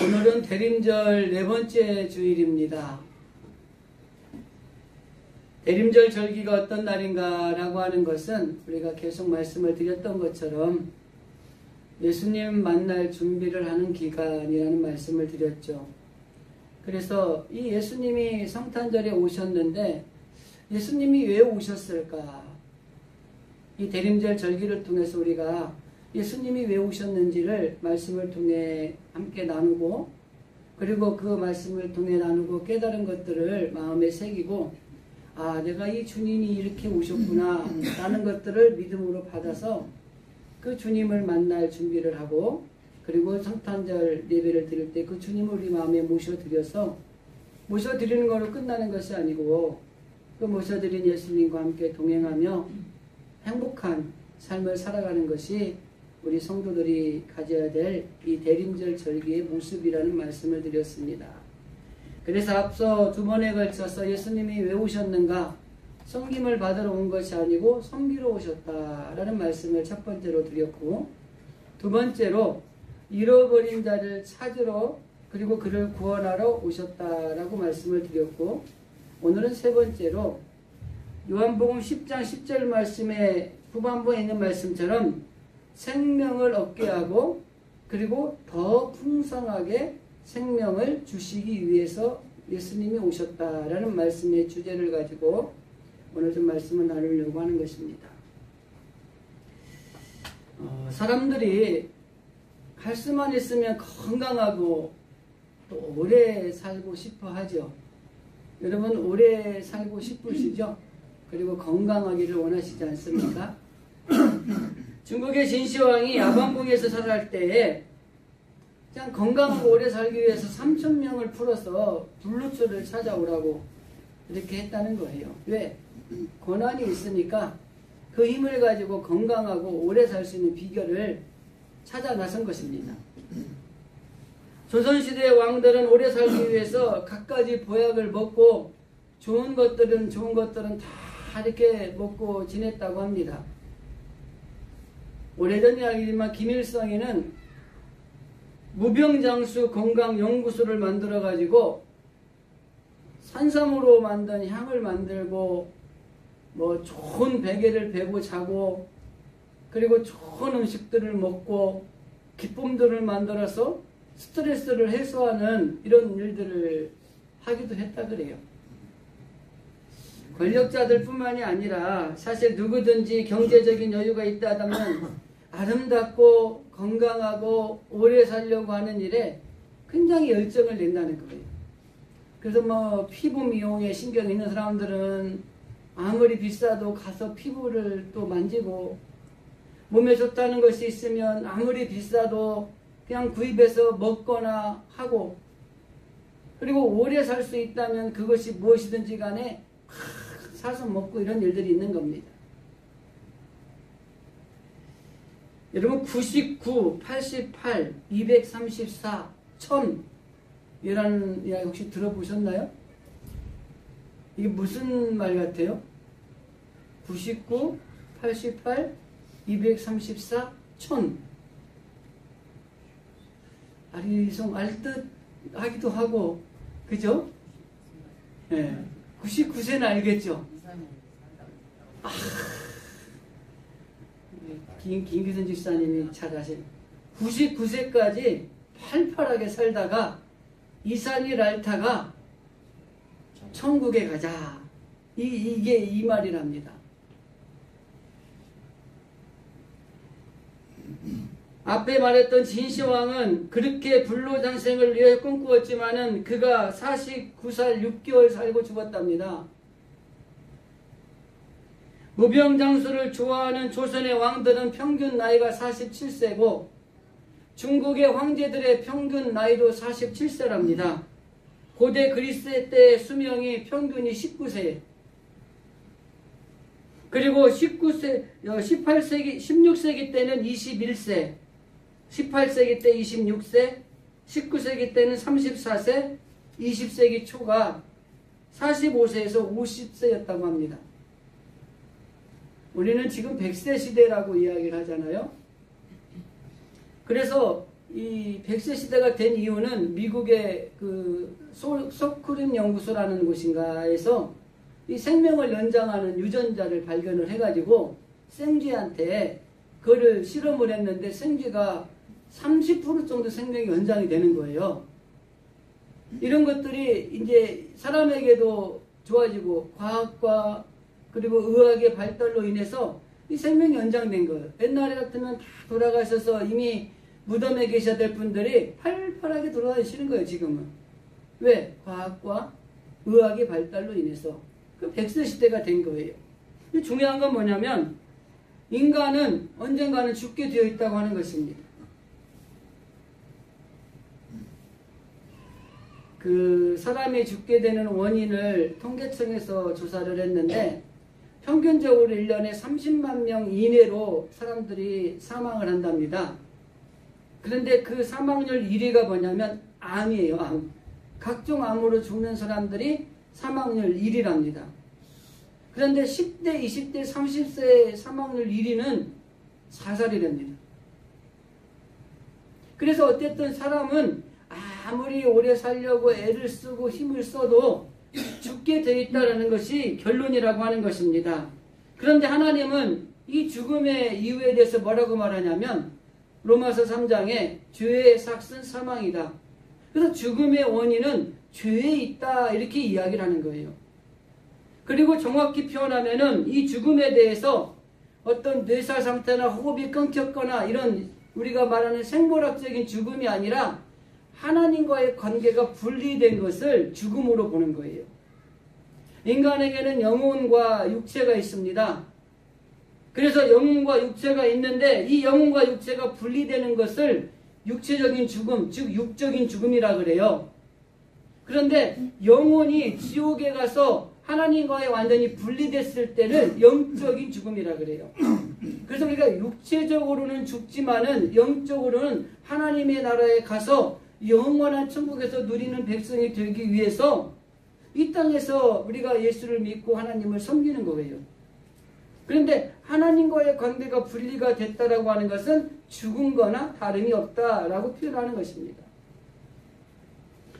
오늘은 대림절 네 번째 주일입니다. 대림절 절기가 어떤 날인가 라고 하는 것은 우리가 계속 말씀을 드렸던 것처럼 예수님 만날 준비를 하는 기간이라는 말씀을 드렸죠. 그래서 이 예수님이 성탄절에 오셨는데 예수님이 왜 오셨을까? 이 대림절 절기를 통해서 우리가 예수님이 왜 오셨는지를 말씀을 통해 함께 나누고, 그리고 그 말씀을 통해 나누고 깨달은 것들을 마음에 새기고, 아, 내가 이 주님이 이렇게 오셨구나 라는 것들을 믿음으로 받아서 그 주님을 만날 준비를 하고, 그리고 성탄절 예배를 드릴 때 그 주님을 우리 마음에 모셔드려서, 모셔드리는 거로 끝나는 것이 아니고 그 모셔드린 예수님과 함께 동행하며 행복한 삶을 살아가는 것이 우리 성도들이 가져야 될 이 대림절 절기의 모습이라는 말씀을 드렸습니다. 그래서 앞서 두 번에 걸쳐서 예수님이 왜 오셨는가? 섬김을 받으러 온 것이 아니고 섬기러 오셨다라는 말씀을 첫 번째로 드렸고, 두 번째로 잃어버린 자를 찾으러, 그리고 그를 구원하러 오셨다라고 말씀을 드렸고, 오늘은 세 번째로 요한복음 10장 10절 말씀의 후반부에 있는 말씀처럼 생명을 얻게 하고 그리고 더 풍성하게 생명을 주시기 위해서 예수님이 오셨다라는 말씀의 주제를 가지고 오늘 좀 말씀을 나누려고 하는 것입니다. 사람들이 할 수만 있으면 건강하고 또 오래 살고 싶어 하죠. 여러분 오래 살고 싶으시죠? 그리고 건강하기를 원하시지 않습니까? 중국의 진시황이 야관궁에서 살아갈 때에 그냥 건강하고 오래 살기 위해서 3,000명을 풀어서 불루초를 찾아오라고 이렇게 했다는 거예요. 왜? 권한이 있으니까 그 힘을 가지고 건강하고 오래 살 수 있는 비결을 찾아 나선 것입니다. 조선시대의 왕들은 오래 살기 위해서 갖가지 보약을 먹고 좋은 것들은 다 이렇게 먹고 지냈다고 합니다. 오래전 이야기지만 김일성이는 무병장수 건강연구소를 만들어 가지고 산삼으로 만든 향을 만들고 뭐 좋은 베개를 베고 자고 그리고 좋은 음식들을 먹고 기쁨들을 만들어서 스트레스를 해소하는 이런 일들을 하기도 했다 그래요. 권력자들 뿐만이 아니라 사실 누구든지 경제적인 여유가 있다 하면 아름답고 건강하고 오래 살려고 하는 일에 굉장히 열정을 낸다는 거예요. 그래서 뭐 피부 미용에 신경 있는 사람들은 아무리 비싸도 가서 피부를 또 만지고, 몸에 좋다는 것이 있으면 아무리 비싸도 그냥 구입해서 먹거나 하고, 그리고 오래 살 수 있다면 그것이 무엇이든지 간에 사서 먹고 이런 일들이 있는 겁니다. 여러분 99, 88, 234, 1000 이라는 이야기 혹시 들어보셨나요? 이게 무슨 말 같아요? 99, 88, 234, 1000 아리송 알듯 하기도 하고, 그죠? 네. 99세는 알겠죠? 김기선 집사님이 잘 아세요. 99세까지 팔팔하게 살다가 이산일 앓다가 천국에 가자. 이게 이 말이랍니다. 앞에 말했던 진시황은 그렇게 불로장생을 위해 꿈꾸었지만은 그가 49살 6개월 살고 죽었답니다. 무병장수를 좋아하는 조선의 왕들은 평균 나이가 47세고 중국의 황제들의 평균 나이도 47세랍니다. 고대 그리스 때의 수명이 평균이 19세. 그리고 16세기 때는 21세, 18세기 때 26세, 19세기 때는 34세, 20세기 초가 45세에서 50세였다고 합니다. 우리는 지금 100세 시대라고 이야기를 하잖아요. 그래서 이 100세 시대가 된 이유는 미국의 그 소크림 연구소라는 곳인가에서 이 생명을 연장하는 유전자를 발견을 해가지고 생쥐한테 그거를 실험을 했는데 생쥐가 30% 정도 생명이 연장이 되는 거예요. 이런 것들이 이제 사람에게도 좋아지고 과학과 그리고 의학의 발달로 인해서 이 생명이 연장된 거예요. 옛날에 같으면 다 돌아가셔서 이미 무덤에 계셔야 될 분들이 팔팔하게 돌아가시는 거예요, 지금은. 왜? 과학과 의학의 발달로 인해서. 그 100세 시대가 된 거예요. 중요한 건 뭐냐면, 인간은 언젠가는 죽게 되어 있다고 하는 것입니다. 그 사람이 죽게 되는 원인을 통계청에서 조사를 했는데, 평균적으로 1년에 30만 명 이내로 사람들이 사망을 한답니다. 그런데 그 사망률 1위가 뭐냐면 암이에요. 암. 각종 암으로 죽는 사람들이 사망률 1위랍니다. 그런데 10대, 20대, 30세의 사망률 1위는 자살이랍니다. 그래서 어쨌든 사람은 아무리 오래 살려고 애를 쓰고 힘을 써도 죽게 되어 있다는 것이 결론이라고 하는 것입니다. 그런데 하나님은 이 죽음의 이유에 대해서 뭐라고 말하냐면 로마서 3장에 죄의 삭은 사망이다. 그래서 죽음의 원인은 죄에 있다 이렇게 이야기를 하는 거예요. 그리고 정확히 표현하면은 이 죽음에 대해서 어떤 뇌사 상태나 호흡이 끊겼거나 이런 우리가 말하는 생물학적인 죽음이 아니라 하나님과의 관계가 분리된 것을 죽음으로 보는 거예요. 인간에게는 영혼과 육체가 있습니다. 그래서 영혼과 육체가 있는데 이 영혼과 육체가 분리되는 것을 육체적인 죽음, 즉 육적인 죽음이라 그래요. 그런데 영혼이 지옥에 가서 하나님과의 완전히 분리됐을 때는 영적인 죽음이라 그래요. 그래서 우리가 육체적으로는 죽지만은 영적으로는 하나님의 나라에 가서 영원한 천국에서 누리는 백성이 되기 위해서 이 땅에서 우리가 예수를 믿고 하나님을 섬기는 거예요. 그런데 하나님과의 관계가 분리가 됐다라고 하는 것은 죽은 거나 다름이 없다라고 표현하는 것입니다.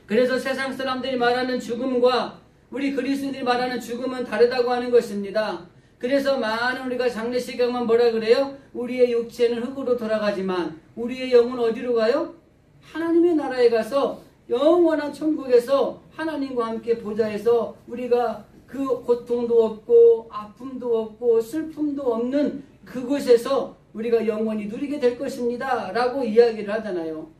그래서 세상 사람들이 말하는 죽음과 우리 그리스도인들이 말하는 죽음은 다르다고 하는 것입니다. 그래서 많은 우리가 장례식에 가면 뭐라 그래요? 우리의 육체는 흙으로 돌아가지만 우리의 영은 어디로 가요? 하나님의 나라에 가서 영원한 천국에서 하나님과 함께 보좌해서 우리가 그 고통도 없고 아픔도 없고 슬픔도 없는 그곳에서 우리가 영원히 누리게 될 것입니다 라고 이야기를 하잖아요.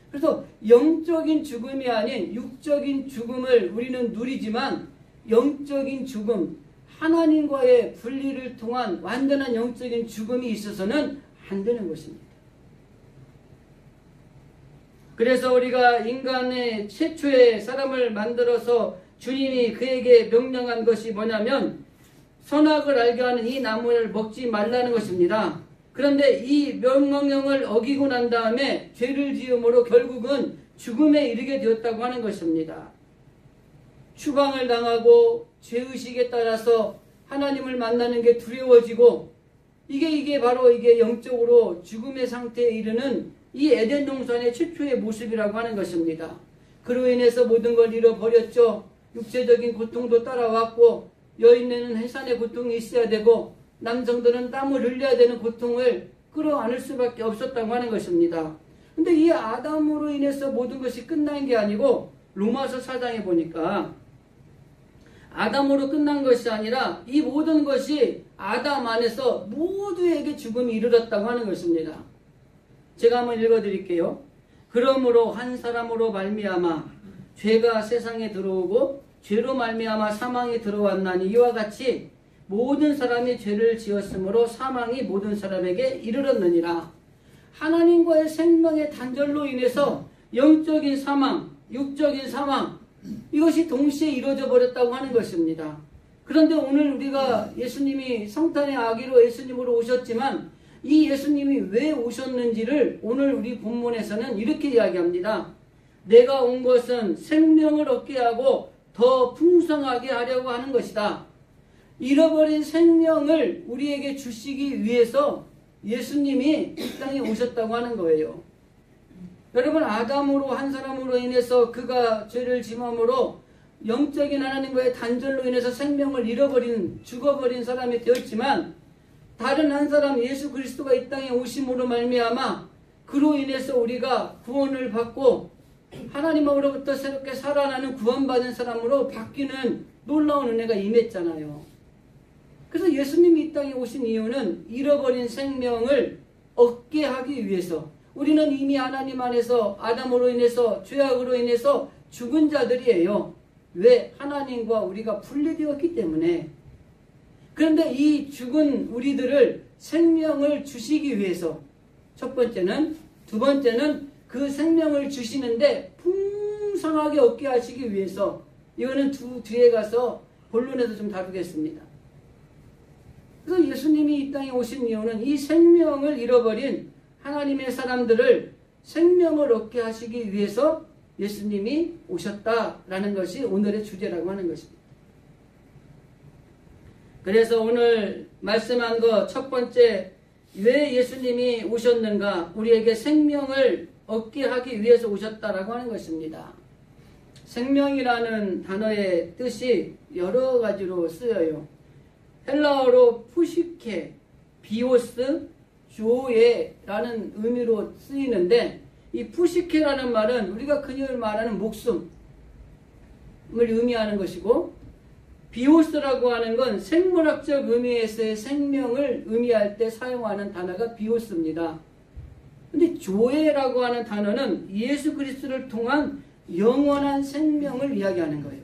그래서 영적인 죽음이 아닌 육적인 죽음을 우리는 누리지만 영적인 죽음, 하나님과의 분리를 통한 완전한 영적인 죽음이 있어서는 안 되는 것입니다. 그래서 우리가 인간의 최초의 사람을 만들어서 주님이 그에게 명령한 것이 뭐냐면 선악을 알게 하는 이 나무를 먹지 말라는 것입니다. 그런데 이 명령을 어기고 난 다음에 죄를 지음으로 결국은 죽음에 이르게 되었다고 하는 것입니다. 추방을 당하고 죄의식에 따라서 하나님을 만나는 게 두려워지고 이게 바로 이게 영적으로 죽음의 상태에 이르는 이 에덴 동산의 최초의 모습이라고 하는 것입니다. 그로 인해서 모든 걸 잃어버렸죠. 육체적인 고통도 따라왔고 여인네는 해산의 고통이 있어야 되고 남성들은 땀을 흘려야 되는 고통을 끌어안을 수밖에 없었다고 하는 것입니다. 근데 이 아담으로 인해서 모든 것이 끝난 게 아니고 로마서 4장에 보니까 아담으로 끝난 것이 아니라 이 모든 것이 아담 안에서 모두에게 죽음이 이르렀다고 하는 것입니다. 제가 한번 읽어드릴게요. 그러므로 한 사람으로 말미암아 죄가 세상에 들어오고 죄로 말미암아 사망이 들어왔나니 이와 같이 모든 사람이 죄를 지었으므로 사망이 모든 사람에게 이르렀느니라. 하나님과의 생명의 단절로 인해서 영적인 사망, 육적인 사망 이것이 동시에 이루어져 버렸다고 하는 것입니다. 그런데 오늘 우리가 예수님이 성탄의 아기로 예수님으로 오셨지만 이 예수님이 왜 오셨는지를 오늘 우리 본문에서는 이렇게 이야기합니다. 내가 온 것은 생명을 얻게 하고 더 풍성하게 하려고 하는 것이다. 잃어버린 생명을 우리에게 주시기 위해서 예수님이 이 땅에 오셨다고 하는 거예요. 여러분, 아담으로 한 사람으로 인해서 그가 죄를 짐함으로 영적인 하나님과의 단절로 인해서 생명을 잃어버린, 죽어버린 사람이 되었지만, 다른 한 사람 예수 그리스도가 이 땅에 오심으로 말미암아 그로 인해서 우리가 구원을 받고 하나님으로부터 새롭게 살아나는 구원받은 사람으로 바뀌는 놀라운 은혜가 임했잖아요. 그래서 예수님이 이 땅에 오신 이유는 잃어버린 생명을 얻게 하기 위해서, 우리는 이미 하나님 안에서 아담으로 인해서 죄악으로 인해서 죽은 자들이에요. 왜? 하나님과 우리가 분리되었기 때문에. 그런데 이 죽은 우리들을 생명을 주시기 위해서, 첫 번째는, 두 번째는 그 생명을 주시는데 풍성하게 얻게 하시기 위해서, 이거는 뒤에 가서 본론에서 좀 다루겠습니다. 그래서 예수님이 이 땅에 오신 이유는 이 생명을 잃어버린 하나님의 사람들을 생명을 얻게 하시기 위해서 예수님이 오셨다라는 것이 오늘의 주제라고 하는 것입니다. 그래서 오늘 말씀한 것 첫 번째, 왜 예수님이 오셨는가? 우리에게 생명을 얻게 하기 위해서 오셨다라고 하는 것입니다. 생명이라는 단어의 뜻이 여러 가지로 쓰여요. 헬라어로 푸시케, 비오스, 조에라는 의미로 쓰이는데, 이 푸시케라는 말은 우리가 흔히 말하는 목숨을 의미하는 것이고, 비오스라고 하는 건 생물학적 의미에서의 생명을 의미할 때 사용하는 단어가 비오스입니다. 근데 조에라고 하는 단어는 예수 그리스도를 통한 영원한 생명을 이야기하는 거예요.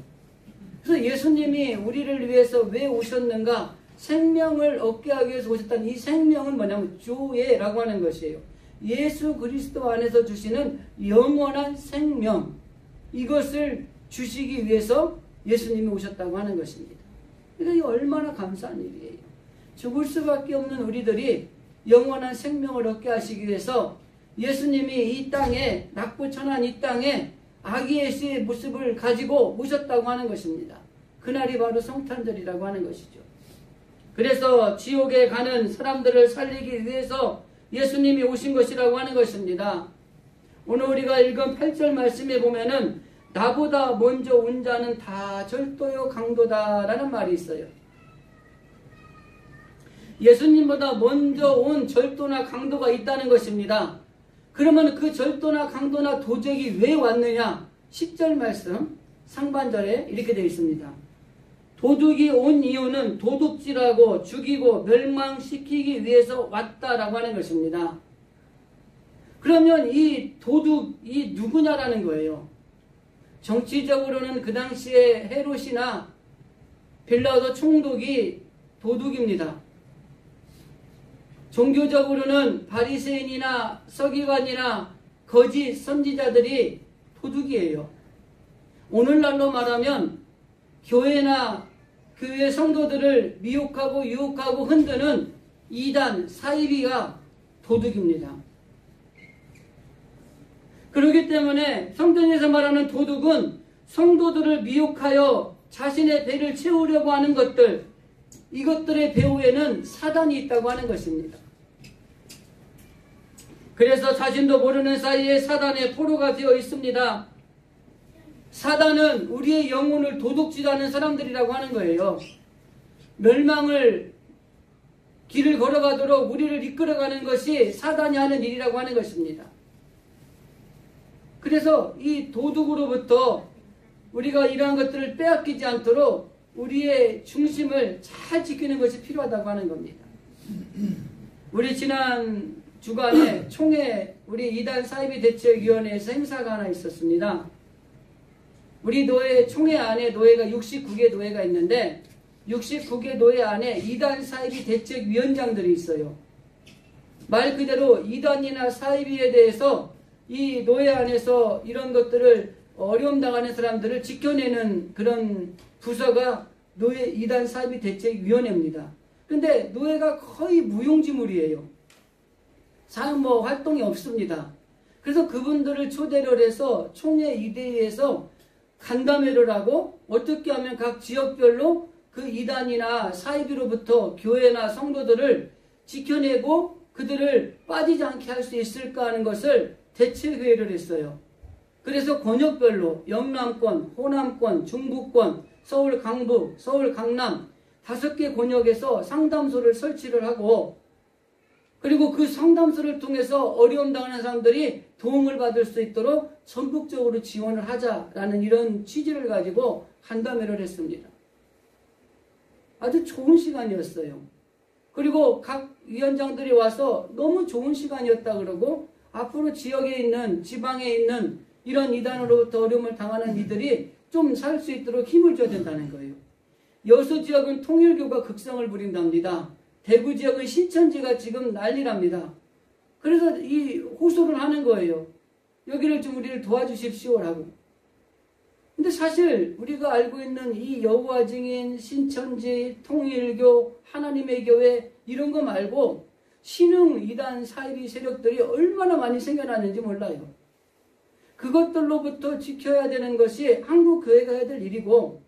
그래서 예수님이 우리를 위해서 왜 오셨는가? 생명을 얻게 하기 위해서 오셨다는 이 생명은 뭐냐면 조에라고 하는 것이에요. 예수 그리스도 안에서 주시는 영원한 생명, 이것을 주시기 위해서 예수님이 오셨다고 하는 것입니다. 그러니까 얼마나 감사한 일이에요. 죽을 수밖에 없는 우리들이 영원한 생명을 얻게 하시기 위해서 예수님이 이 땅에, 낙부천한 이 땅에 아기 예수의 모습을 가지고 오셨다고 하는 것입니다. 그날이 바로 성탄절이라고 하는 것이죠. 그래서 지옥에 가는 사람들을 살리기 위해서 예수님이 오신 것이라고 하는 것입니다. 오늘 우리가 읽은 8절 말씀에 보면은 나보다 먼저 온 자는 다 절도요 강도다 라는 말이 있어요. 예수님보다 먼저 온 절도나 강도가 있다는 것입니다. 그러면 그 절도나 강도나 도적이 왜 왔느냐? 10절 말씀 상반절에 이렇게 되어 있습니다. 도둑이 온 이유는 도둑질하고 죽이고 멸망시키기 위해서 왔다라고 하는 것입니다. 그러면 이 도둑이 누구냐라는 거예요. 정치적으로는 그 당시에 헤롯이나 빌라도 총독이 도둑입니다. 종교적으로는 바리새인이나 서기관이나 거짓 선지자들이 도둑이에요. 오늘날로 말하면 교회나 교회 성도들을 미혹하고 유혹하고 흔드는 이단, 사이비가 도둑입니다. 그렇기 때문에 성경에서 말하는 도둑은 성도들을 미혹하여 자신의 배를 채우려고 하는 것들, 이것들의 배후에는 사단이 있다고 하는 것입니다. 그래서 자신도 모르는 사이에 사단의 포로가 되어 있습니다. 사단은 우리의 영혼을 도둑질하는 사람들이라고 하는 거예요. 멸망을 길을 걸어가도록 우리를 이끌어가는 것이 사단이 하는 일이라고 하는 것입니다. 그래서 이 도둑으로부터 우리가 이러한 것들을 빼앗기지 않도록 우리의 중심을 잘 지키는 것이 필요하다고 하는 겁니다. 우리 지난 주간에 총회 우리 이단 사이비 대책위원회에서 행사가 하나 있었습니다. 우리 노예 총회 안에 노예가 69개 노예가 있는데 69개 노예 안에 이단 사이비 대책위원장들이 있어요. 말 그대로 이단이나 사이비에 대해서 이 노예 안에서 이런 것들을 어려움 당하는 사람들을 지켜내는 그런 부서가 노예 이단 사이비 대책위원회입니다. 근데 노예가 거의 무용지물이에요. 활동이 없습니다. 그래서 그분들을 초대를 해서 총회 이대회에서 간담회를 하고 어떻게 하면 각 지역별로 그 이단이나 사이비로부터 교회나 성도들을 지켜내고 그들을 빠지지 않게 할 수 있을까 하는 것을 대체회의를 했어요. 그래서 권역별로 영남권, 호남권, 중부권, 서울 강북, 서울 강남 5개 권역에서 상담소를 설치를 하고, 그리고 그 상담소를 통해서 어려움 당하는 사람들이 도움을 받을 수 있도록 전국적으로 지원을 하자라는 이런 취지를 가지고 간담회를 했습니다. 아주 좋은 시간이었어요. 그리고 각 위원장들이 와서 너무 좋은 시간이었다 그러고, 앞으로 지역에 있는, 지방에 있는 이런 이단으로부터 어려움을 당하는 이들이 좀 살 수 있도록 힘을 줘야 된다는 거예요. 여수 지역은 통일교가 극성을 부린답니다. 대구 지역은 신천지가 지금 난리랍니다. 그래서 이 호소를 하는 거예요. 여기를 좀 우리를 도와주십시오라고. 근데 사실 우리가 알고 있는 이 여호와 증인, 신천지, 통일교, 하나님의 교회 이런 거 말고 신흥 이단 사이비 세력들이 얼마나 많이 생겨났는지 몰라요. 그것들로부터 지켜야 되는 것이 한국 교회가 해야 될 일이고,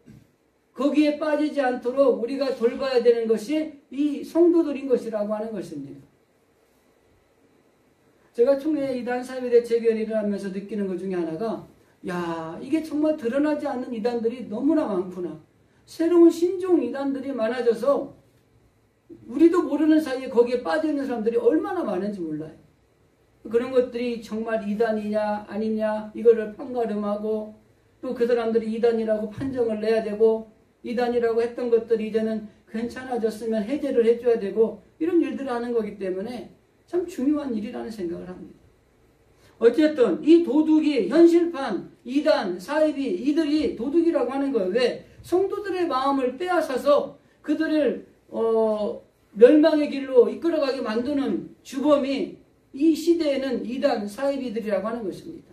거기에 빠지지 않도록 우리가 돌봐야 되는 것이 이 성도들인 것이라고 하는 것입니다. 제가 총회 이단 사이비 대책위원회를 하면서 느끼는 것 중에 하나가, 야, 이게 정말 드러나지 않는 이단들이 너무나 많구나. 새로운 신종 이단들이 많아져서 우리도 모르는 사이에 거기에 빠져있는 사람들이 얼마나 많은지 몰라요. 그런 것들이 정말 이단이냐 아니냐 이거를 판가름하고, 또 그 사람들이 이단이라고 판정을 내야 되고, 이단이라고 했던 것들이 이제는 괜찮아졌으면 해제를 해줘야 되고, 이런 일들을 하는 거기 때문에 참 중요한 일이라는 생각을 합니다. 어쨌든 이 도둑이, 현실판, 이단, 사이비, 이들이 도둑이라고 하는 거예요. 왜? 성도들의 마음을 빼앗아서 그들을 멸망의 길로 이끌어가게 만드는 주범이 이 시대에는 이단, 사이비들이라고 하는 것입니다.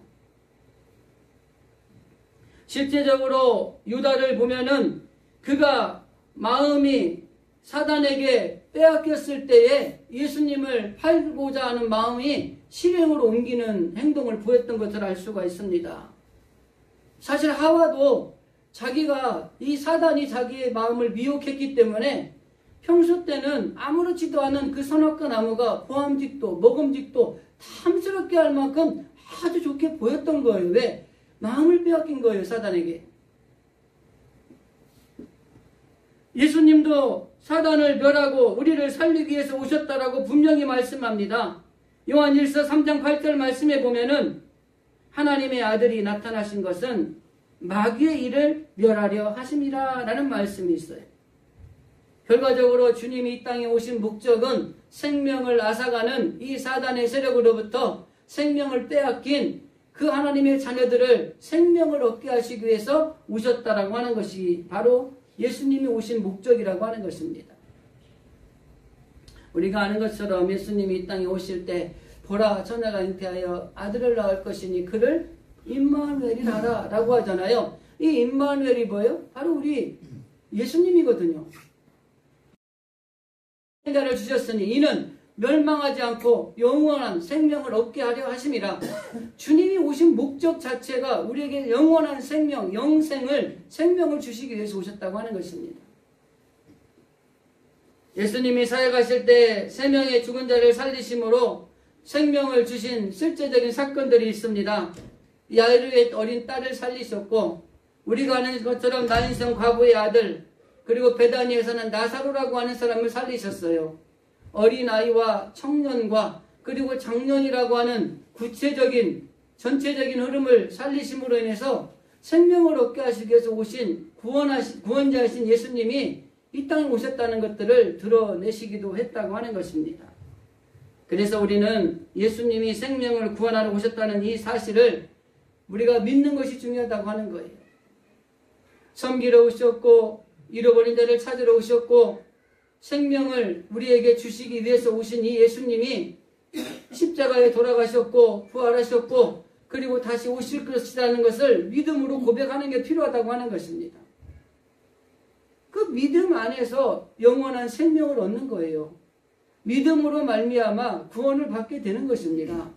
실제적으로 유다를 보면은 그가 마음이 사단에게 빼앗겼을 때에 예수님을 팔고자 하는 마음이 실행으로 옮기는 행동을 보였던 것을 알 수가 있습니다. 사실 하와도 자기가 이 사단이 자기의 마음을 미혹했기 때문에 평소 때는 아무렇지도 않은 그 선악과 나무가 보암직도 먹음직도 탐스럽게 할 만큼 아주 좋게 보였던 거예요. 왜? 마음을 빼앗긴 거예요, 사단에게. 예수님도 사단을 멸하고 우리를 살리기 위해서 오셨다라고 분명히 말씀합니다. 요한일서 3장 8절 말씀에 보면은 하나님의 아들이 나타나신 것은 마귀의 일을 멸하려 하심이라 라는 말씀이 있어요. 결과적으로 주님이 이 땅에 오신 목적은 생명을 앗아가는 이 사단의 세력으로부터 생명을 빼앗긴 그 하나님의 자녀들을 생명을 얻게 하시기 위해서 오셨다라고 하는 것이 바로 예수님이 오신 목적이라고 하는 것입니다. 우리가 아는 것처럼 예수님이 이 땅에 오실 때 보라 처녀가 잉태하여 아들을 낳을 것이니 그를 임마누엘이라 라고 하잖아요. 이 임마누엘이 뭐예요? 바로 우리 예수님이거든요. 생자를 주셨으니 이는 멸망하지 않고 영원한 생명을 얻게 하려 하심이라. 주님이 오신 목적 자체가 우리에게 영원한 생명, 생명을 주시기 위해서 오셨다고 하는 것입니다. 예수님이 사역하실 때 3명의 죽은 자를 살리심으로 생명을 주신 실제적인 사건들이 있습니다. 야이르의 어린 딸을 살리셨고, 우리가 아는 것처럼 나인성 과부의 아들, 그리고 베다니에서는 나사로라고 하는 사람을 살리셨어요. 어린아이와 청년과 그리고 장년이라고 하는 구체적인 전체적인 흐름을 살리심으로 인해서 생명을 얻게 하시기 위해서 오신 구원자이신 예수님이 이 땅에 오셨다는 것들을 드러내시기도 했다고 하는 것입니다. 그래서 우리는 예수님이 생명을 구원하러 오셨다는 이 사실을 우리가 믿는 것이 중요하다고 하는 거예요. 섬기러 오셨고 잃어버린 자를 찾으러 오셨고 생명을 우리에게 주시기 위해서 오신 이 예수님이 십자가에 돌아가셨고 부활하셨고 그리고 다시 오실 것이라는 것을 믿음으로 고백하는 게 필요하다고 하는 것입니다. 그 믿음 안에서 영원한 생명을 얻는 거예요. 믿음으로 말미암아 구원을 받게 되는 것입니다.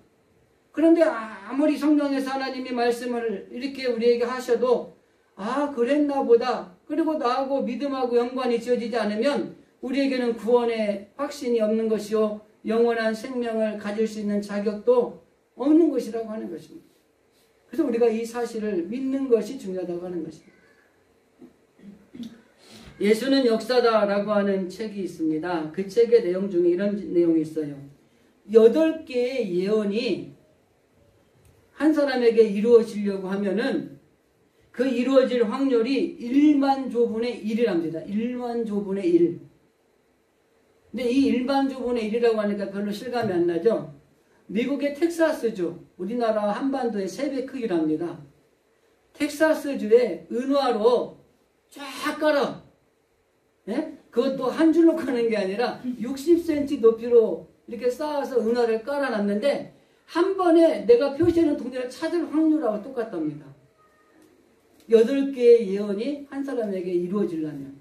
그런데 아무리 성경에서 하나님이 말씀을 이렇게 우리에게 하셔도 그랬나 보다. 그리고 나하고 믿음하고 연관이 지어지지 않으면 우리에게는 구원의 확신이 없는 것이요 영원한 생명을 가질 수 있는 자격도 없는 것이라고 하는 것입니다. 그래서 우리가 이 사실을 믿는 것이 중요하다고 하는 것입니다. 예수는 역사다라고 하는 책이 있습니다. 그 책의 내용 중에 이런 내용이 있어요. 8개의 예언이 한 사람에게 이루어지려고 하면은 그 이루어질 확률이 1만 조분의 1이랍니다. 1만 조분의 1. 근데 이 1만 조분의 1이라고 하니까 별로 실감이 안 나죠? 미국의 텍사스주, 우리나라 한반도의 3배 크기랍니다. 텍사스주에 은화로 쫙 깔아. 예? 그것도 한 줄로 까는 게 아니라 60cm 높이로 이렇게 쌓아서 은화를 깔아놨는데 한 번에 내가 표시하는 동네를 찾을 확률하고 똑같답니다. 8개의 예언이 한 사람에게 이루어지려면.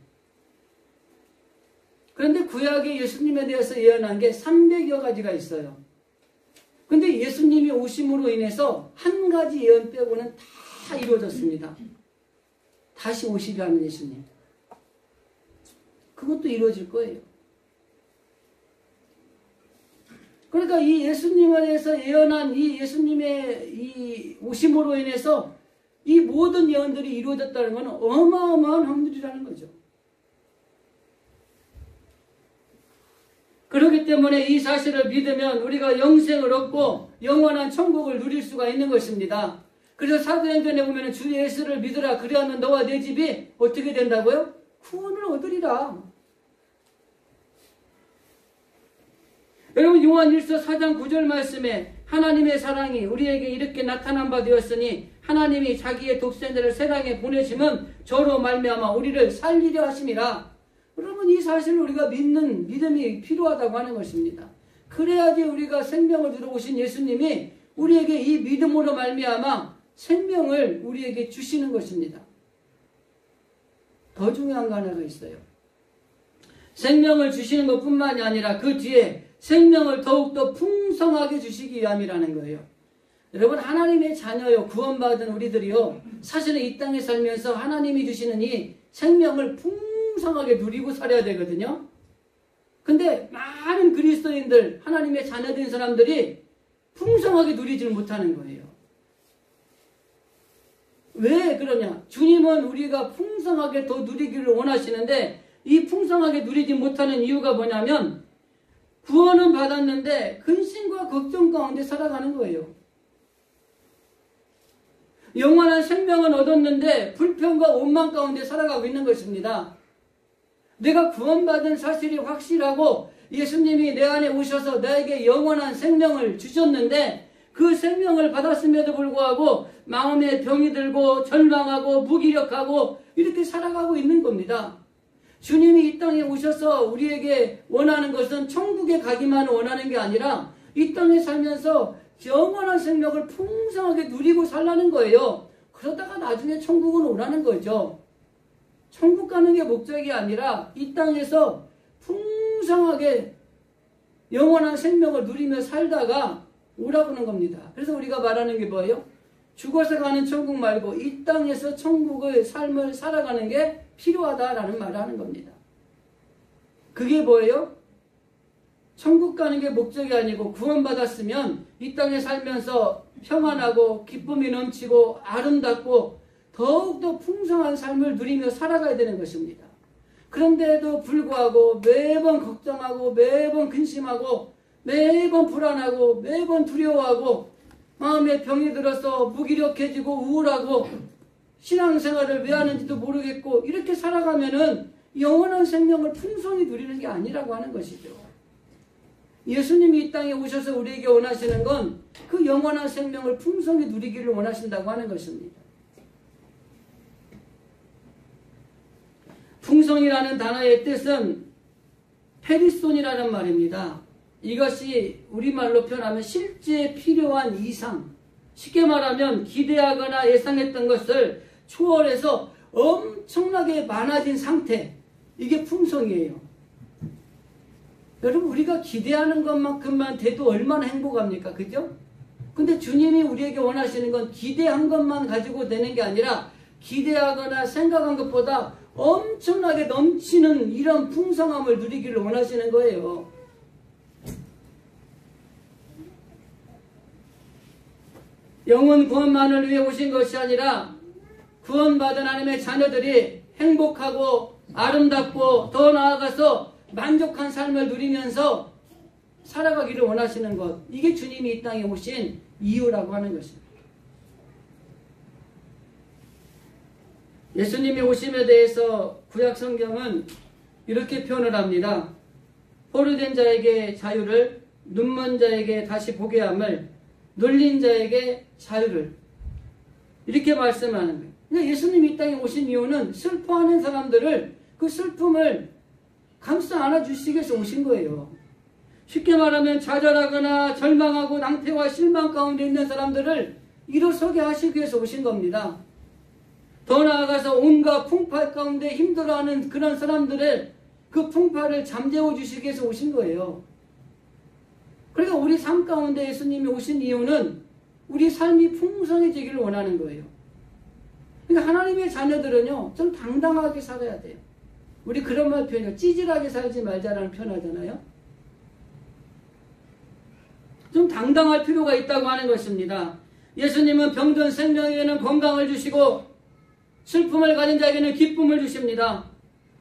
그런데 구약의 예수님에 대해서 예언한 게 300여 가지가 있어요. 근데 예수님이 오심으로 인해서 한 가지 예언 빼고는 다 이루어졌습니다. 다시 오시려는 예수님. 그것도 이루어질 거예요. 그러니까 이 예수님에 대해서 예언한 이 예수님의 이 오심으로 인해서 이 모든 예언들이 이루어졌다는 것은 어마어마한 확률이라는 거죠. 그렇기 때문에 이 사실을 믿으면 우리가 영생을 얻고 영원한 천국을 누릴 수가 있는 것입니다. 그래서 사도행전에 보면 주 예수를 믿으라 그리하면 너와 내 집이 어떻게 된다고요? 구원을 얻으리라. 여러분 요한 1서 4장 9절 말씀에 하나님의 사랑이 우리에게 이렇게 나타난 바 되었으니 하나님이 자기의 독생자를 세상에 보내심은 저로 말미암아 우리를 살리려 하심이라. 여러분 이 사실을 우리가 믿는 믿음이 필요하다고 하는 것입니다. 그래야지 우리가 생명을 주러 오신 예수님이 우리에게 이 믿음으로 말미암아 생명을 우리에게 주시는 것입니다. 더 중요한 거 하나가 있어요. 생명을 주시는 것뿐만이 아니라 그 뒤에 생명을 더욱더 풍성하게 주시기 위함이라는 거예요. 여러분 하나님의 자녀요 구원받은 우리들이요 사실은 이 땅에 살면서 하나님이 주시는 이 생명을 풍성하게 누리고 살아야 되거든요. 근데 많은 그리스도인들 하나님의 자녀된 사람들이 풍성하게 누리지를 못하는 거예요. 왜 그러냐? 주님은 우리가 풍성하게 더 누리기를 원하시는데 이 풍성하게 누리지 못하는 이유가 뭐냐면 구원은 받았는데 근심과 걱정 가운데 살아가는 거예요. 영원한 생명은 얻었는데 불평과 원망 가운데 살아가고 있는 것입니다. 내가 구원받은 사실이 확실하고 예수님이 내 안에 오셔서 나에게 영원한 생명을 주셨는데 그 생명을 받았음에도 불구하고 마음에 병이 들고 절망하고 무기력하고 이렇게 살아가고 있는 겁니다. 주님이 이 땅에 오셔서 우리에게 원하는 것은 천국에 가기만 원하는 게 아니라 이 땅에 살면서 영원한 생명을 풍성하게 누리고 살라는 거예요. 그러다가 나중에 천국은 오라는 거죠. 천국 가는 게 목적이 아니라 이 땅에서 풍성하게 영원한 생명을 누리며 살다가 오라고는 겁니다. 그래서 우리가 말하는 게 뭐예요? 죽어서 가는 천국 말고 이 땅에서 천국의 삶을 살아가는 게 필요하다라는 말을 하는 겁니다. 그게 뭐예요? 천국 가는 게 목적이 아니고 구원받았으면 이 땅에 살면서 평안하고 기쁨이 넘치고 아름답고 더욱더 풍성한 삶을 누리며 살아가야 되는 것입니다. 그런데도 불구하고 매번 걱정하고 매번 근심하고 매번 불안하고 매번 두려워하고 마음에 병이 들어서 무기력해지고 우울하고 신앙생활을 왜 하는지도 모르겠고 이렇게 살아가면은 영원한 생명을 풍성히 누리는 게 아니라고 하는 것이죠. 예수님이 이 땅에 오셔서 우리에게 원하시는 건 그 영원한 생명을 풍성히 누리기를 원하신다고 하는 것입니다. 풍성이라는 단어의 뜻은 페리손이라는 말입니다. 이것이 우리말로 표현하면 실제 필요한 이상, 쉽게 말하면 기대하거나 예상했던 것을 초월해서 엄청나게 많아진 상태, 이게 풍성이에요. 여러분 우리가 기대하는 것만큼만 돼도 얼마나 행복합니까? 그죠? 근데 주님이 우리에게 원하시는 건 기대한 것만 가지고 되는 게 아니라 기대하거나 생각한 것보다 엄청나게 넘치는 이런 풍성함을 누리기를 원하시는 거예요. 영혼 구원만을 위해 오신 것이 아니라 구원받은 하나님의 자녀들이 행복하고 아름답고 더 나아가서 만족한 삶을 누리면서 살아가기를 원하시는 것, 이게 주님이 이 땅에 오신 이유라고 하는 것입니다. 예수님의 오심에 대해서 구약 성경은 이렇게 표현을 합니다. 포로된 자에게 자유를, 눈먼 자에게 다시 보게 함을, 눌린 자에게 자유를, 이렇게 말씀하는 거예요. 그러니까 예수님이 이 땅에 오신 이유는 슬퍼하는 사람들을 그 슬픔을 감싸 안아주시기 위해서 오신 거예요. 쉽게 말하면 좌절하거나 절망하고 낭패와 실망 가운데 있는 사람들을 일어서게 하시기 위해서 오신 겁니다. 더 나아가서 온갖 풍파 가운데 힘들어하는 그런 사람들의 그 풍파를 잠재워 주시기 위해서 오신 거예요. 그러니까 우리 삶 가운데 예수님이 오신 이유는 우리 삶이 풍성해지기를 원하는 거예요. 그러니까 하나님의 자녀들은요, 좀 당당하게 살아야 돼요. 우리 그런 말 표현해요. 찌질하게 살지 말자라는 표현하잖아요. 좀 당당할 필요가 있다고 하는 것입니다. 예수님은 병든 생명에게는 건강을 주시고 슬픔을 가진 자에게는 기쁨을 주십니다.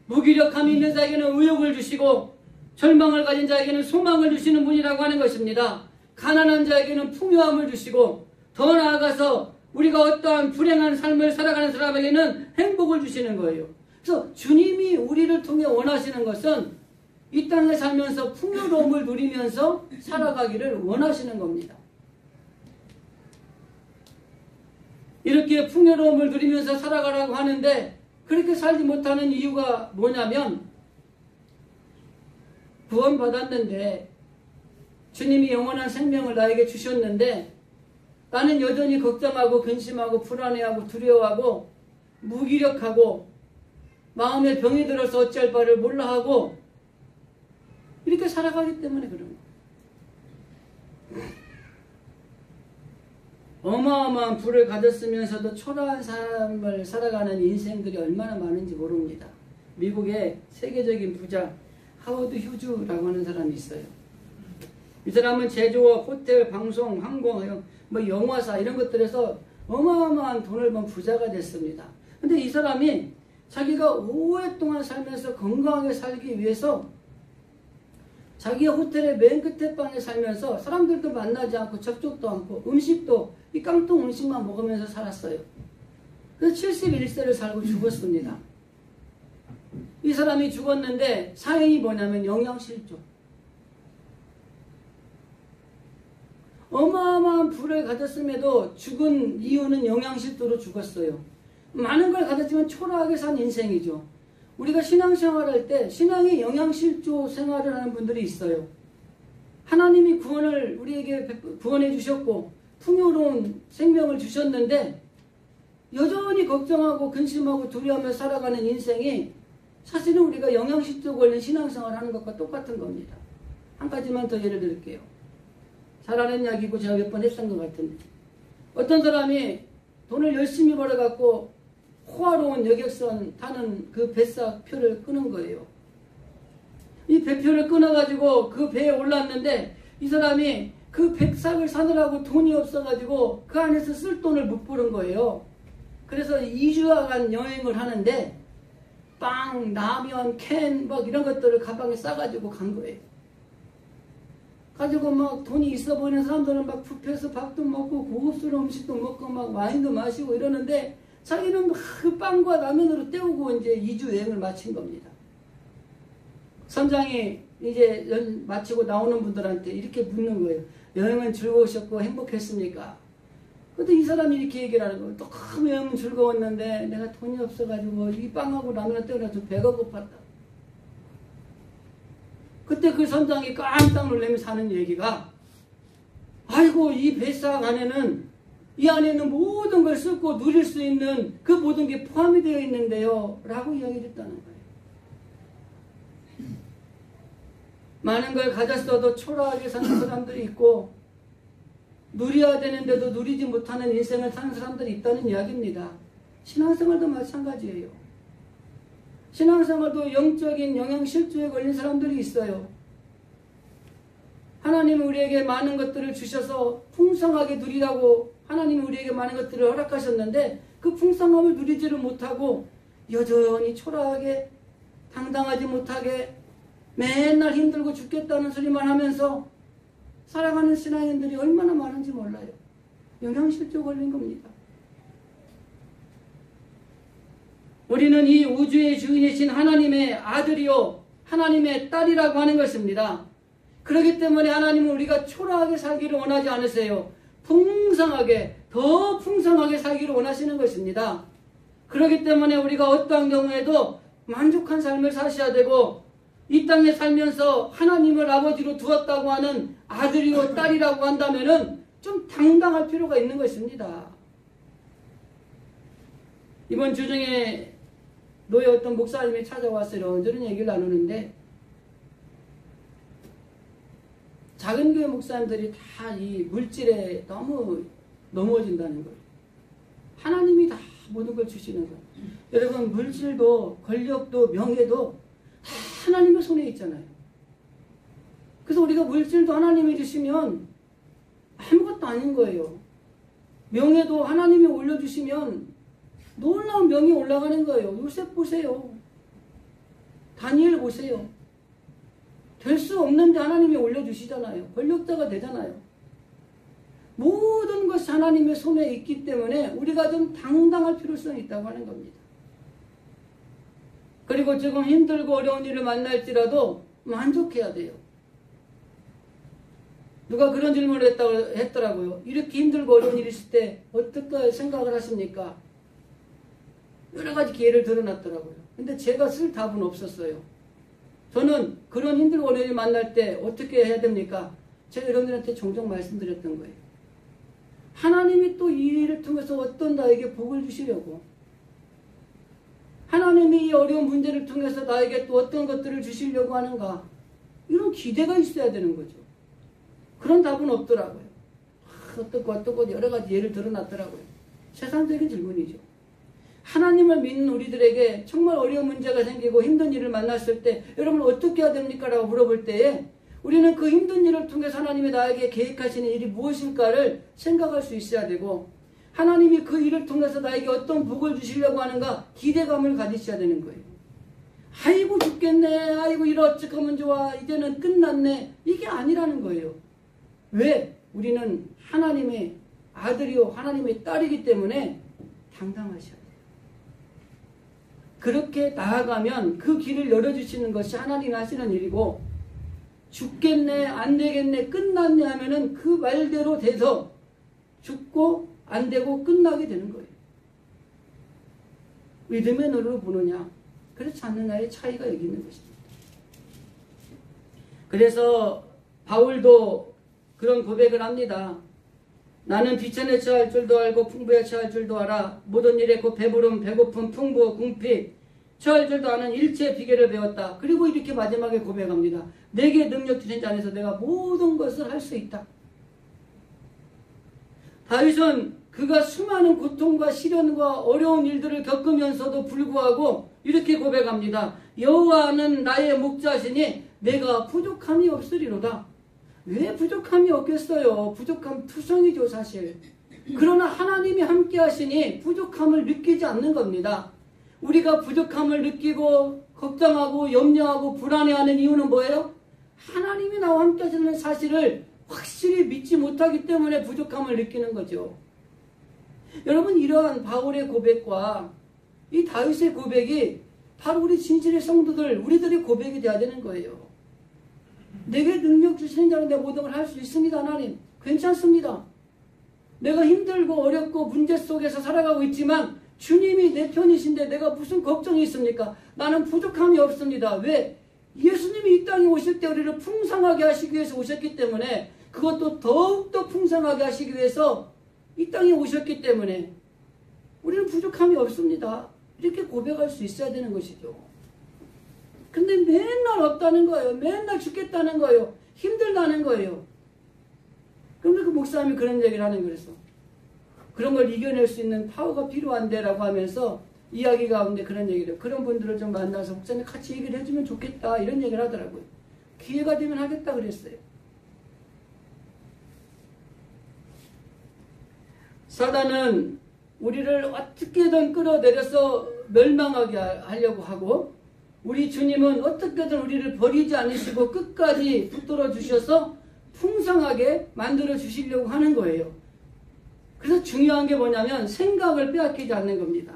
무기력함이 있는 자에게는 의욕을 주시고 절망을 가진 자에게는 소망을 주시는 분이라고 하는 것입니다. 가난한 자에게는 풍요함을 주시고 더 나아가서 우리가 어떠한 불행한 삶을 살아가는 사람에게는 행복을 주시는 거예요. 그래서 주님이 우리를 통해 원하시는 것은 이 땅에 살면서 풍요로움을 누리면서 살아가기를 원하시는 겁니다. 이렇게 풍요로움을 누리면서 살아가라고 하는데 그렇게 살지 못하는 이유가 뭐냐면 구원받았는데 주님이 영원한 생명을 나에게 주셨는데 나는 여전히 걱정하고 근심하고 불안해하고 두려워하고 무기력하고 마음에 병이 들어서 어찌할 바를 몰라하고 이렇게 살아가기 때문에 그런 거예요. 어마어마한 부를 가졌으면서도 초라한 삶을 살아가는 인생들이 얼마나 많은지 모릅니다. 미국의 세계적인 부자 하워드 휴즈라고 하는 사람이 있어요. 이 사람은 제조업, 호텔, 방송, 항공, 뭐 영화사 이런 것들에서 어마어마한 돈을 번 부자가 됐습니다. 근데 이 사람이 자기가 오랫동안 살면서 건강하게 살기 위해서 자기 호텔의 맨 끝에 방에 살면서 사람들도 만나지 않고 접촉도 않고 음식도 이 깡통 음식만 먹으면서 살았어요. 그래서 71세를 살고 죽었습니다. 이 사람이 죽었는데 사연이 뭐냐면 영양실조. 어마어마한 부를 가졌음에도 죽은 이유는 영양실조로 죽었어요. 많은 걸 가졌지만 초라하게 산 인생이죠. 우리가 신앙생활할 때 신앙의 영양실조 생활을 하는 분들이 있어요. 하나님이 구원을 우리에게 구원해 주셨고 풍요로운 생명을 주셨는데 여전히 걱정하고 근심하고 두려워하며 살아가는 인생이 사실은 우리가 영양실조 걸린 신앙생활을 하는 것과 똑같은 겁니다. 한 가지만 더 예를 들게요. 잘 아는 이야기고 제가 몇 번 했던 것 같은데 어떤 사람이 돈을 열심히 벌어갖고 호화로운 여객선 타는 그 배삭표를 끊은 거예요. 이 배표를 끊어가지고 그 배에 올랐는데 이 사람이 그 백삭을 사느라고 돈이 없어가지고 그 안에서 쓸 돈을 못 버는 거예요. 그래서 2주간 여행을 하는데 빵, 라면, 캔 막 이런 것들을 가방에 싸가지고 간 거예요. 가지고 막 돈이 있어 보이는 사람들은 막 뷔페에서 밥도 먹고 고급스러운 음식도 먹고 막 와인도 마시고 이러는데 자기는 그 빵과 라면으로 때우고 이제 2주 여행을 마친 겁니다. 선장이 이제 마치고 나오는 분들한테 이렇게 묻는 거예요. 여행은 즐거우셨고 행복했습니까? 근데 이 사람이 이렇게 얘기를 하는 거예요. 너무 여행은 즐거웠는데 내가 돈이 없어가지고 이 빵하고 라면을 때우려서 배가 고팠다. 그때 그 선장이 깜짝 놀라면서 하는 얘기가 아이고 이 배삭 안에는 이 안에는 모든 걸 쓰고 누릴 수 있는 그 모든 게 포함이 되어 있는데요 라고 이야기를 했다는 거예요. 많은 걸 가졌어도 초라하게 사는 사람들이 있고 누려야 되는데도 누리지 못하는 인생을 사는 사람들이 있다는 이야기입니다. 신앙생활도 마찬가지예요. 신앙생활도 영적인 영양실조에 걸린 사람들이 있어요. 하나님은 우리에게 많은 것들을 주셔서 풍성하게 누리라고 하나님이 우리에게 많은 것들을 허락하셨는데 그 풍성함을 누리지를 못하고 여전히 초라하게 당당하지 못하게 맨날 힘들고 죽겠다는 소리만 하면서 살아가는 신앙인들이 얼마나 많은지 몰라요. 영양실조 걸린 겁니다. 우리는 이 우주의 주인이신 하나님의 아들이요 하나님의 딸이라고 하는 것입니다. 그렇기 때문에 하나님은 우리가 초라하게 살기를 원하지 않으세요. 풍성하게, 더 풍성하게 살기를 원하시는 것입니다. 그렇기 때문에 우리가 어떠한 경우에도 만족한 삶을 사셔야 되고 이 땅에 살면서 하나님을 아버지로 두었다고 하는 아들이요 딸이라고 한다면은 좀 당당할 필요가 있는 것입니다. 이번 주 중에 노예 어떤 목사님이 찾아와서 이런저런 얘기를 나누는데 작은 교회 목사님들이 다 이 물질에 너무 넘어진다는 거예요. 하나님이 다 모든 걸 주시는 거예요. 여러분 물질도 권력도 명예도 다 하나님의 손에 있잖아요. 그래서 우리가 물질도 하나님이 주시면 아무것도 아닌 거예요. 명예도 하나님이 올려주시면 놀라운 명이 올라가는 거예요. 요셉 보세요. 다니엘 보세요. 될 수 없는데 하나님이 올려주시잖아요. 권력자가 되잖아요. 모든 것이 하나님의 손에 있기 때문에 우리가 좀 당당할 필요성이 있다고 하는 겁니다. 그리고 조금 힘들고 어려운 일을 만날지라도 만족해야 돼요. 누가 그런 질문을 했더라고요. 이렇게 힘들고 어려운 일이 있을 때 어떻게 생각을 하십니까? 여러 가지 기회를 드러났더라고요. 근데 제가 쓸 답은 없었어요. 저는 그런 힘들고 어려운 일 만날 때 어떻게 해야 됩니까? 제가 여러분들한테 종종 말씀드렸던 거예요. 하나님이 또 이 일을 통해서 어떤 나에게 복을 주시려고 하나님이 이 어려운 문제를 통해서 나에게 또 어떤 것들을 주시려고 하는가 이런 기대가 있어야 되는 거죠. 그런 답은 없더라고요. 어떻고 여러 가지 예를 들어놨더라고요. 세상적인 질문이죠. 하나님을 믿는 우리들에게 정말 어려운 문제가 생기고 힘든 일을 만났을 때 여러분 어떻게 해야 됩니까? 라고 물어볼 때에 우리는 그 힘든 일을 통해서 하나님이 나에게 계획하시는 일이 무엇일까를 생각할 수 있어야 되고 하나님이 그 일을 통해서 나에게 어떤 복을 주시려고 하는가 기대감을 가지셔야 되는 거예요. 아이고 죽겠네. 아이고 이러 어쩌면 좋아. 이제는 끝났네. 이게 아니라는 거예요. 왜? 우리는 하나님의 아들이요 하나님의 딸이기 때문에 당당하셔야 돼요. 그렇게 나아가면 그 길을 열어주시는 것이 하나님이 하시는 일이고 죽겠네 안 되겠네 끝났네 하면은 그 말대로 돼서 죽고 안 되고 끝나게 되는 거예요. 믿음의 눈으로 보느냐 그렇지 않느냐의 차이가 여기 있는 것입니다. 그래서 바울도 그런 고백을 합니다. 나는 비천에 처할 줄도 알고 풍부에 처할 줄도 알아. 모든 일에 곧 배부름, 배고픔, 풍부, 궁핍 처할 줄도 아는 일체의 비결을 배웠다. 그리고 이렇게 마지막에 고백합니다. 내게 능력 주신 자 안에서 내가 모든 것을 할 수 있다. 다윗은 그가 수많은 고통과 시련과 어려운 일들을 겪으면서도 불구하고 이렇게 고백합니다. 여호와는 나의 목자시니 내가 부족함이 없으리로다. 왜 부족함이 없겠어요? 부족함 투성이죠 사실. 그러나 하나님이 함께 하시니 부족함을 느끼지 않는 겁니다. 우리가 부족함을 느끼고 걱정하고 염려하고 불안해하는 이유는 뭐예요? 하나님이 나와 함께 하시는 사실을 확실히 믿지 못하기 때문에 부족함을 느끼는 거죠. 여러분 이러한 바울의 고백과 이 다윗의 고백이 바로 우리 진실의 성도들 우리들의 고백이 되어야 되는 거예요. 내게 능력 주시는 자는 내 모든 걸 할 수 있습니다. 하나님 괜찮습니다. 내가 힘들고 어렵고 문제 속에서 살아가고 있지만 주님이 내 편이신데 내가 무슨 걱정이 있습니까? 나는 부족함이 없습니다. 왜? 예수님이 이 땅에 오실 때 우리를 풍성하게 하시기 위해서 오셨기 때문에 그것도 더욱더 풍성하게 하시기 위해서 이 땅에 오셨기 때문에 우리는 부족함이 없습니다. 이렇게 고백할 수 있어야 되는 것이죠. 근데 맨날 없다는 거예요. 맨날 죽겠다는 거예요. 힘들다는 거예요. 그런데 그 목사님이 그런 얘기를 하는 거였어. 그런 걸 이겨낼 수 있는 파워가 필요한데 라고 하면서 이야기 가운데 그런 얘기를 해요. 그런 분들을 좀 만나서 목사님 같이 얘기를 해주면 좋겠다 이런 얘기를 하더라고요. 기회가 되면 하겠다 그랬어요. 사단은 우리를 어떻게든 끌어내려서 멸망하게 하려고 하고, 우리 주님은 어떻게든 우리를 버리지 않으시고 끝까지 붙들어 주셔서 풍성하게 만들어 주시려고 하는 거예요. 그래서 중요한 게 뭐냐면 생각을 빼앗기지 않는 겁니다.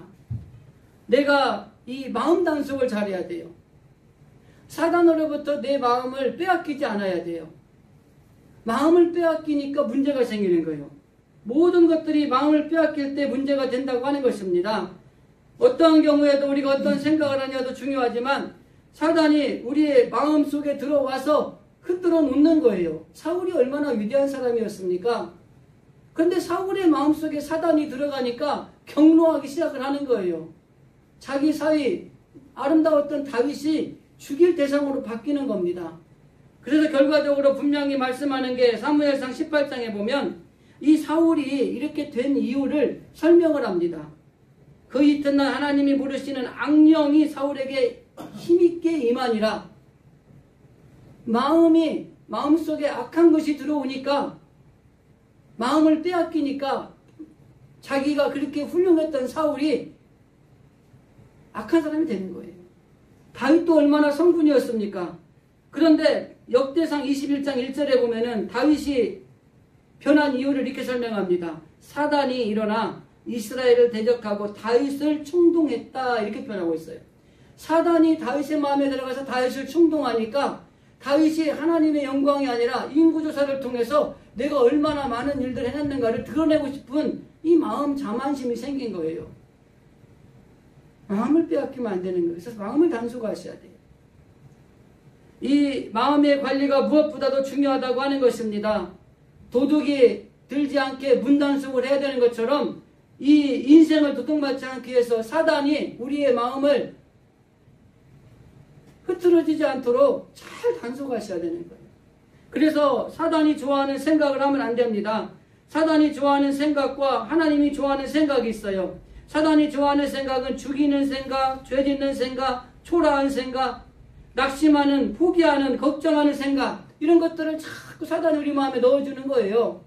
내가 이 마음 단속을 잘해야 돼요. 사단으로부터 내 마음을 빼앗기지 않아야 돼요. 마음을 빼앗기니까 문제가 생기는 거예요. 모든 것들이 마음을 빼앗길 때 문제가 된다고 하는 것입니다. 어떠한 경우에도 우리가 어떤 생각을 하냐도 중요하지만 사단이 우리의 마음 속에 들어와서 흔들어 놓는 거예요. 사울이 얼마나 위대한 사람이었습니까? 그런데 사울의 마음속에 사단이 들어가니까 경노하기 시작을 하는 거예요. 자기 사위 아름다웠던 다윗이 죽일 대상으로 바뀌는 겁니다. 그래서 결과적으로 분명히 말씀하는 게 사무엘상 18장에 보면 이 사울이 이렇게 된 이유를 설명을 합니다. 그 이튿날 하나님이 부르시는 악령이 사울에게 힘있게 임하니라. 마음속에 악한 것이 들어오니까, 마음을 빼앗기니까 자기가 그렇게 훌륭했던 사울이 악한 사람이 되는 거예요. 다윗도 얼마나 성군이었습니까? 그런데 역대상 21장 1절에 보면은 다윗이 변한 이유를 이렇게 설명합니다. 사단이 일어나 이스라엘을 대적하고 다윗을 충동했다, 이렇게 표현하고 있어요. 사단이 다윗의 마음에 들어가서 다윗을 충동하니까 다윗이 하나님의 영광이 아니라 인구조사를 통해서 내가 얼마나 많은 일들을 해냈는가를 드러내고 싶은 이 마음 자만심이 생긴 거예요. 마음을 빼앗기면 안 되는 거예요. 그래서 마음을 단속하셔야 돼요. 이 마음의 관리가 무엇보다도 중요하다고 하는 것입니다. 도둑이 들지 않게 문단속을 해야 되는 것처럼 이 인생을 도둑맞지 않기 위해서 사단이 우리의 마음을 흐트러지지 않도록 잘 단속하셔야 되는 거예요. 그래서 사단이 좋아하는 생각을 하면 안 됩니다. 사단이 좋아하는 생각과 하나님이 좋아하는 생각이 있어요. 사단이 좋아하는 생각은 죽이는 생각, 죄 짓는 생각, 초라한 생각, 낙심하는, 포기하는, 걱정하는 생각, 이런 것들을 자꾸 사단이 우리 마음에 넣어주는 거예요.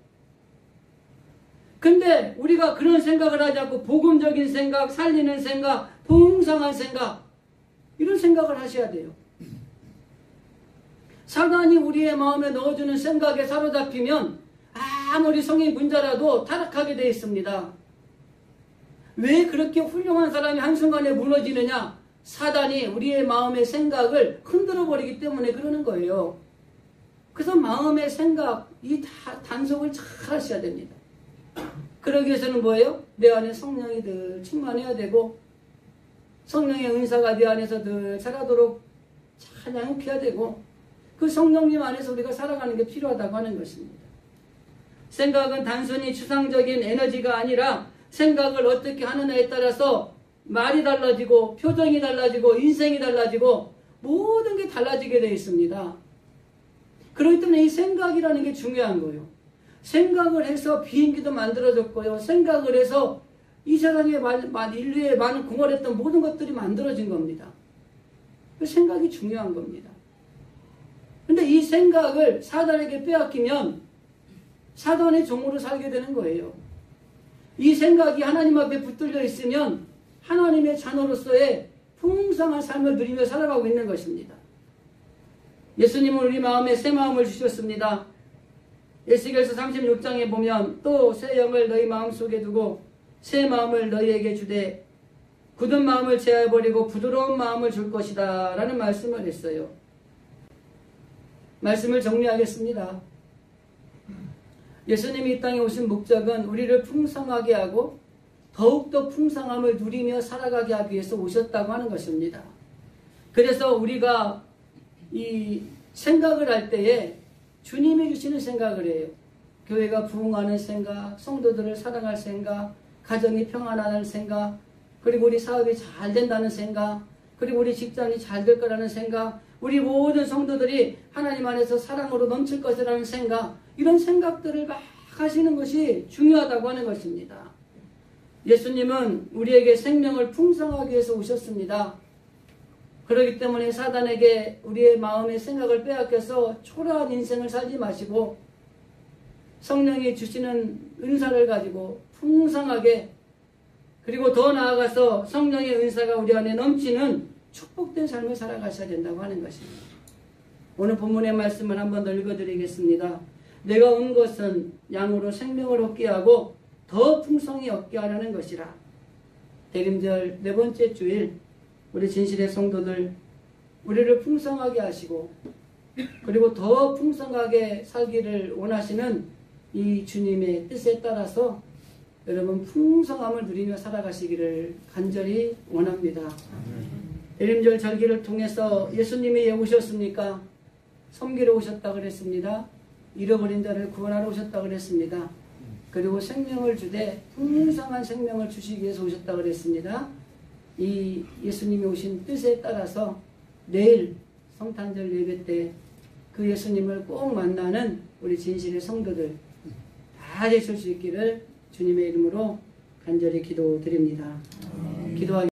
근데 우리가 그런 생각을 하지 않고 복음적인 생각, 살리는 생각, 풍성한 생각, 이런 생각을 하셔야 돼요. 사단이 우리의 마음에 넣어주는 생각에 사로잡히면 아무리 성인 군자라도 타락하게 되어 있습니다. 왜 그렇게 훌륭한 사람이 한순간에 무너지느냐? 사단이 우리의 마음의 생각을 흔들어 버리기 때문에 그러는 거예요. 그래서 마음의 생각, 이 단속을 잘 하셔야 됩니다. 그러기 위해서는 뭐예요? 내 안에 성령이 늘 충만해야 되고, 성령의 은사가 내 안에서 늘 자라도록 잘 양육해야 되고, 그 성령님 안에서 우리가 살아가는 게 필요하다고 하는 것입니다. 생각은 단순히 추상적인 에너지가 아니라 생각을 어떻게 하느냐에 따라서 말이 달라지고 표정이 달라지고 인생이 달라지고 모든 게 달라지게 되어 있습니다. 그렇기 때문에 이 생각이라는 게 중요한 거예요. 생각을 해서 비행기도 만들어졌고요. 생각을 해서 이 세상에 인류에 많은 공헌했던 모든 것들이 만들어진 겁니다. 생각이 중요한 겁니다. 근데 이 생각을 사단에게 빼앗기면 사단의 종으로 살게 되는 거예요. 이 생각이 하나님 앞에 붙들려 있으면 하나님의 자녀로서의 풍성한 삶을 누리며 살아가고 있는 것입니다. 예수님은 우리 마음에 새 마음을 주셨습니다. 에스겔서 36장에 보면 또 새 영을 너희 마음속에 두고 새 마음을 너희에게 주되 굳은 마음을 제어해버리고 부드러운 마음을 줄 것이다 라는 말씀을 했어요. 말씀을 정리하겠습니다. 예수님이 이 땅에 오신 목적은 우리를 풍성하게 하고 더욱더 풍성함을 누리며 살아가게 하기 위해서 오셨다고 하는 것입니다. 그래서 우리가 이 생각을 할 때에 주님이 주시는 생각을 해요. 교회가 부흥하는 생각, 성도들을 사랑할 생각, 가정이 평안하는 생각, 그리고 우리 사업이 잘 된다는 생각, 그리고 우리 직장이 잘 될 거라는 생각, 우리 모든 성도들이 하나님 안에서 사랑으로 넘칠 것이라는 생각, 이런 생각들을 막 하시는 것이 중요하다고 하는 것입니다. 예수님은 우리에게 생명을 풍성하기 위해서 오셨습니다. 그렇기 때문에 사단에게 우리의 마음의 생각을 빼앗겨서 초라한 인생을 살지 마시고 성령이 주시는 은사를 가지고 풍성하게, 그리고 더 나아가서 성령의 은사가 우리 안에 넘치는 축복된 삶을 살아가셔야 된다고 하는 것입니다. 오늘 본문의 말씀을 한 번 더 읽어드리겠습니다. 내가 온 것은 양으로 생명을 얻게 하고 더 풍성히 얻게 하라는 것이라. 대림절 네 번째 주일, 우리 진실의 성도들, 우리를 풍성하게 하시고 그리고 더 풍성하게 살기를 원하시는 이 주님의 뜻에 따라서 여러분 풍성함을 누리며 살아가시기를 간절히 원합니다. 대림절 절기를 통해서 예수님이 왜 오셨습니까? 섬기러 오셨다고 그랬습니다. 잃어버린 자를 구원하러 오셨다고 그랬습니다. 그리고 생명을 주되 풍성한 생명을 주시기 위해서 오셨다고 그랬습니다. 이 예수님이 오신 뜻에 따라서 내일 성탄절 예배 때 그 예수님을 꼭 만나는 우리 진실의 성도들 다 되실 수 있기를 주님의 이름으로 간절히 기도드립니다. 기도하겠습니다.